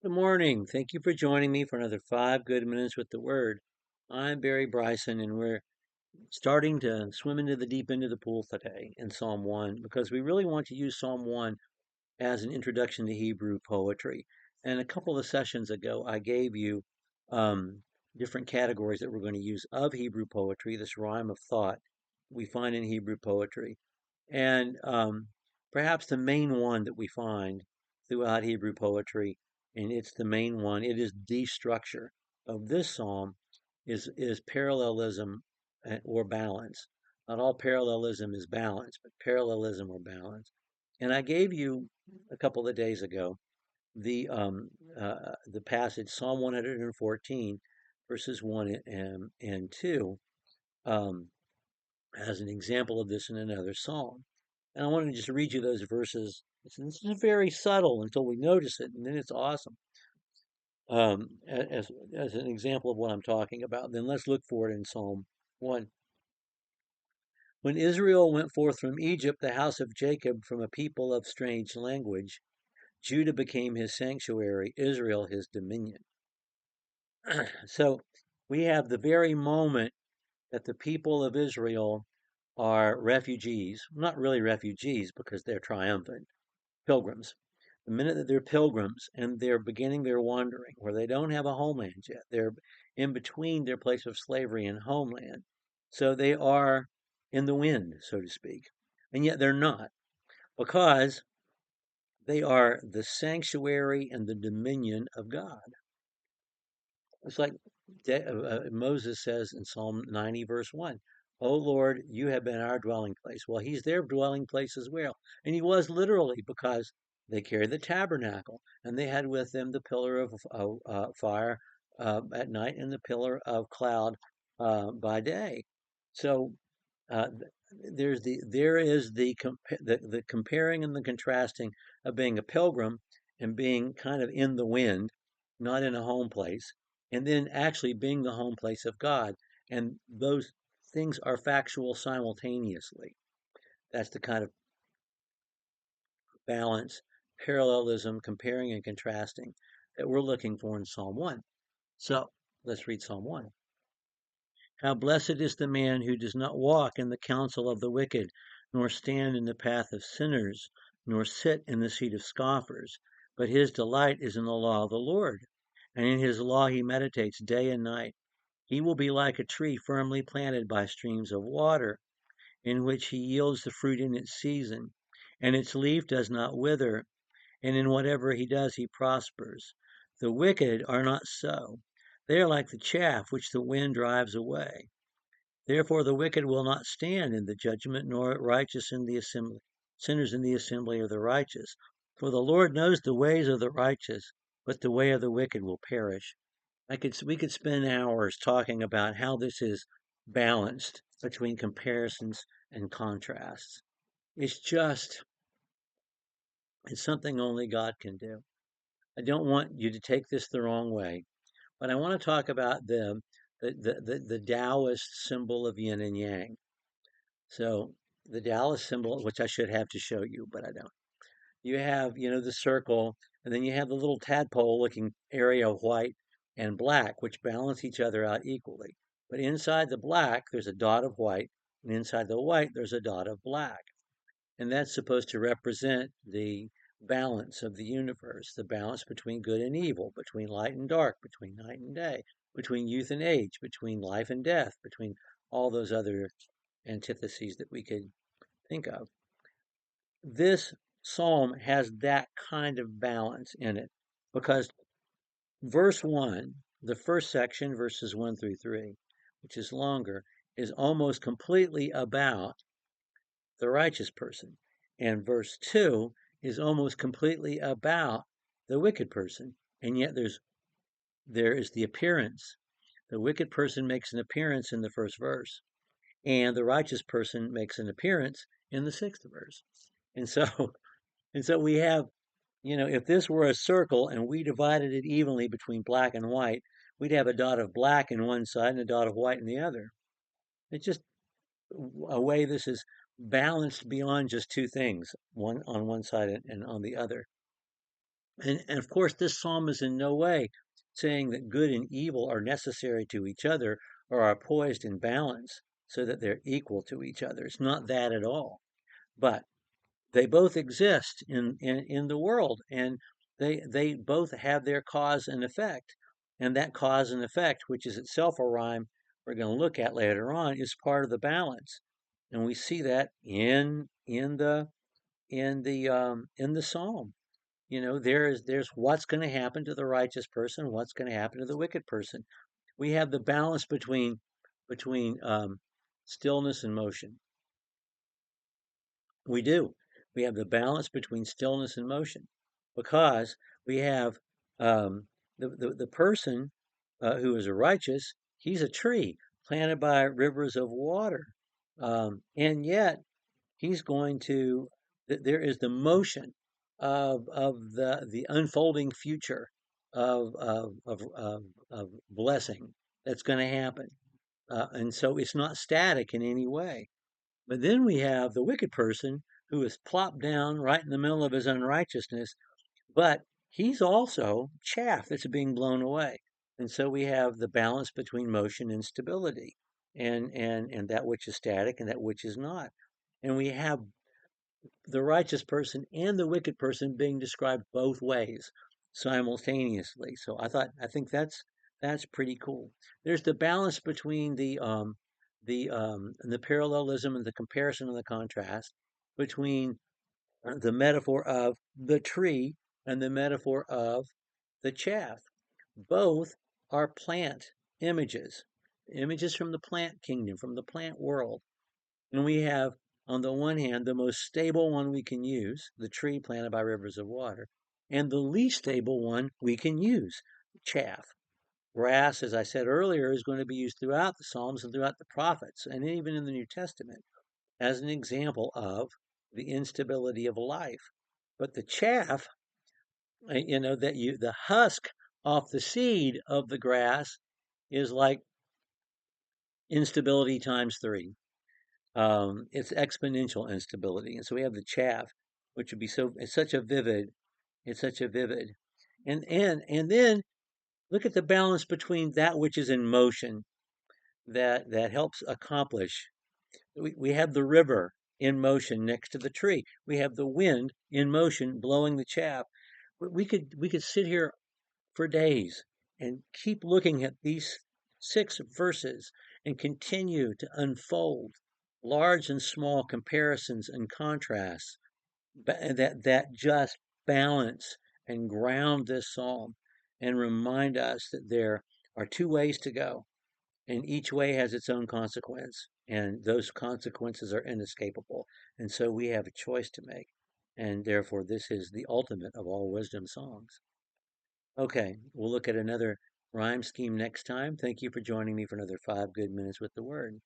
Good morning. Thank you for joining me for another 5 good minutes with the Word. I'm Barry Bryson, and we're starting to swim into the deep end of the pool today in Psalm 1 because we really want to use Psalm 1 as an introduction to Hebrew poetry. And a couple of sessions ago, I gave you um, different categories that we're going to use of Hebrew poetry, this rhyme of thought we find in Hebrew poetry. And perhaps the main one that we find throughout Hebrew poetry, and it's the main one, it is the structure of this psalm, is parallelism or balance. Not all parallelism is balance, but parallelism or balance. And I gave you a couple of days ago the passage Psalm 114 verses 1 and 2 um, as an example of this in another psalm. And I want to just read you those verses. This is very subtle until we notice it, and then it's awesome. As an example of what I'm talking about. Then let's look for it in Psalm 1. When Israel went forth from Egypt, the house of Jacob from a people of strange language, Judah became his sanctuary, Israel his dominion. So we have the very moment that the people of Israel are refugees, not really refugees because they're triumphant, pilgrims. The minute that they're pilgrims and they're beginning their wandering, where they don't have a homeland yet, they're in between their place of slavery and homeland. So they are in the wind, so to speak. And yet they're not, because they are the sanctuary and the dominion of God. It's like Moses says in Psalm 90, verse 1, "O Lord, you have been our dwelling place." Well, he's their dwelling place as well. And he was literally because they carried the tabernacle and they had with them the pillar of fire at night and the pillar of cloud by day. So uh, there is the comparing and the contrasting of being a pilgrim and being kind of in the wind, not in a home place, and then actually being the home place of God. And those things are factual simultaneously. That's the kind of balance, parallelism, comparing and contrasting that we're looking for in Psalm 1. So let's read Psalm 1. How blessed is the man who does not walk in the counsel of the wicked, nor stand in the path of sinners, nor sit in the seat of scoffers, but his delight is in the law of the Lord, and in his law he meditates day and night. He will be like a tree firmly planted by streams of water, in which he yields the fruit in its season, and its leaf does not wither, and in whatever he does he prospers. The wicked are not so. They are like the chaff which the wind drives away. Therefore the wicked will not stand in the judgment, nor righteous in the assembly, sinners in the assembly of the righteous. For the Lord knows the ways of the righteous, but the way of the wicked will perish. We could spend hours talking about how this is balanced between comparisons and contrasts. It's just it's something only God can do. I don't want you to take this the wrong way, but I want to talk about the Taoist symbol of yin and yang. So the Taoist symbol, which I should have to show you, but I don't. You have, the circle, and then you have the little tadpole looking area of white and black, which balance each other out equally. But inside the black, there's a dot of white, and inside the white, there's a dot of black. And that's supposed to represent the balance of the universe, the balance between good and evil, between light and dark, between night and day, between youth and age, between life and death, between all those other antitheses that we could think of. This psalm has that kind of balance in it because verse 1, the first section, verses 1 through 3, which is longer, is almost completely about the righteous person. And verse 2 is almost completely about the wicked person. And yet there is the appearance. The wicked person makes an appearance in the first verse, and the righteous person makes an appearance in the sixth verse. And so and so we have, if this were a circle and we divided it evenly between black and white, we'd have a dot of black in one side and a dot of white in the other. It's just a way this is balanced beyond just two things, one on one side and on the other. And of course, this psalm is in no way saying that good and evil are necessary to each other or are poised in balance so that they're equal to each other. It's not that at all. But they both exist in the world, and they both have their cause and effect. And that cause and effect, which is itself a rhyme we're going to look at later on, is part of the balance. And we see that in the psalm. There's what's going to happen to the righteous person, what's going to happen to the wicked person. We have the balance between stillness and motion. We do. We have the balance between stillness and motion, because we have the person who is a righteous. He's a tree planted by rivers of water, and yet he's going to. There is the motion of the unfolding future of blessing that's going to happen, and so it's not static in any way. But then we have the wicked person who is plopped down right in the middle of his unrighteousness, but he's also chaff that's being blown away. And so we have the balance between motion and stability, and that which is static and that which is not. And we have the righteous person and the wicked person being described both ways simultaneously. So I think that's pretty cool. There's the balance between the parallelism and the comparison and the contrast between the metaphor of the tree and the metaphor of the chaff. Both are plant images, images from the plant kingdom, from the plant world. And we have, on the one hand, the most stable one we can use, the tree planted by rivers of water, and the least stable one we can use, chaff. Grass, as I said earlier, is going to be used throughout the Psalms and throughout the prophets, and even in the New Testament, as an example of the instability of life. But the chaff, the husk off the seed of the grass is like instability times three. It's exponential instability. And so we have the chaff, which would be it's such a vivid. And then look at the balance between that which is in motion that helps accomplish. We have the river in motion next to the tree. We have the wind in motion blowing the chaff. We could sit here for days and keep looking at these 6 verses and continue to unfold large and small comparisons and contrasts that just balance and ground this psalm and remind us that there are 2 ways to go, and each way has its own consequence, and those consequences are inescapable. And so we have a choice to make, and therefore this is the ultimate of all wisdom songs. Okay, we'll look at another rhyme scheme next time. Thank you for joining me for another 5 good minutes with the Word.